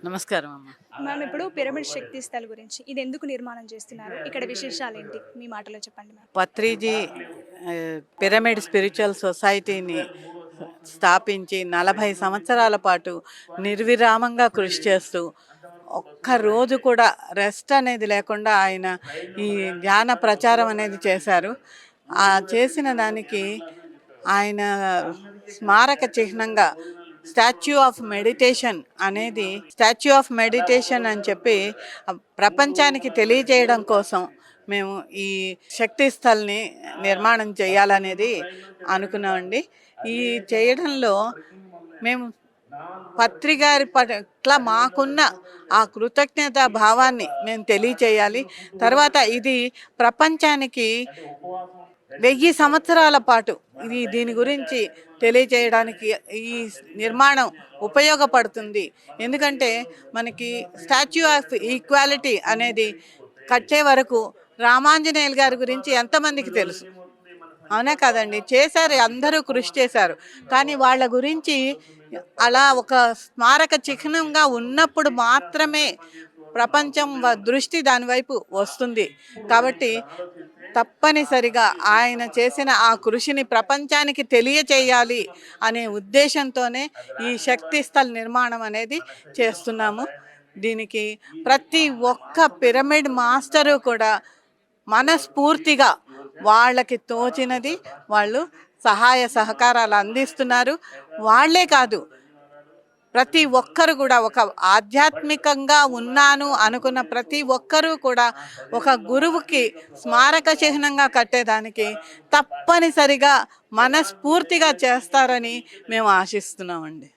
నమస్కారం అమ్మ. మ్యామ్, ఇప్పుడు పిరమిడ్ శక్తి స్థల్ గురించి ఇది ఎందుకు నిర్మాణం చేస్తున్నారు? ఇక్కడ విశేషాలు ఏంటి? మీ మాటలో చెప్పండి మ్యామ్. పత్రిజీ పిరమిడ్ స్పిరిచువల్ సొసైటీని స్థాపించి 40 సంవత్సరాల పాటు నిర్విరామంగా కృషి చేస్తూ ఒక్క రోజు కూడా రెస్ట్ అనేది లేకుండా ఆయన ఈ ధ్యాన ప్రచారం అనేది చేశారు. ఆ చేసిన దానికి ఆయన స్మారక చిహ్నంగా స్టాచ్యూ ఆఫ్ మెడిటేషన్ అని చెప్పి ప్రపంచానికి తెలియజేయడం కోసం మేము ఈ శక్తి స్థల్ని నిర్మాణం చేయాలనేది అనుకున్నామండి. ఈ చేయడంలో మేము పత్రిగారి పట్ల మాకున్న ఆ కృతజ్ఞత భావాన్ని మేము తెలియచేయాలి. తర్వాత ఇది ప్రపంచానికి 1000 సంవత్సరాల పాటు దీని గురించి తెలియజేయడానికి ఈ నిర్మాణం ఉపయోగపడుతుంది. ఎందుకంటే మనకి స్టాచ్యూ ఆఫ్ ఈక్వాలిటీ అనేది కట్టే వరకు రామాంజనేయులు గారి గురించి ఎంతమందికి తెలుసు? అవునా కదండి? చేశారు, అందరూ కృషి చేశారు. కానీ వాళ్ళ గురించి అలా ఒక స్మారక చిహ్నంగా ఉన్నప్పుడు మాత్రమే ప్రపంచం దృష్టి దానివైపు వస్తుంది. కాబట్టి తప్పనిసరిగా ఆయన చేసిన ఆ కృషిని ప్రపంచానికి తెలియచేయాలి అనే ఉద్దేశంతోనే ఈ శక్తి స్థల్ నిర్మాణం అనేది చేస్తున్నాము. దీనికి ప్రతి ఒక్క పిరమిడ్ మాస్టరు కూడా మనస్ఫూర్తిగా వాళ్ళకి తోచినది వాళ్ళు సహాయ సహకారాలు అందిస్తున్నారు. వాళ్ళే కాదు, ప్రతి ఒక్కరు కూడా ఒక ఆధ్యాత్మికంగా ఉన్నాను అనుకున్న ప్రతి ఒక్కరూ కూడా ఒక గురువుకి స్మారక చిహ్నంగా కట్టేదానికి తప్పనిసరిగా మనస్ఫూర్తిగా చేస్తారని మేము ఆశిస్తున్నామండి.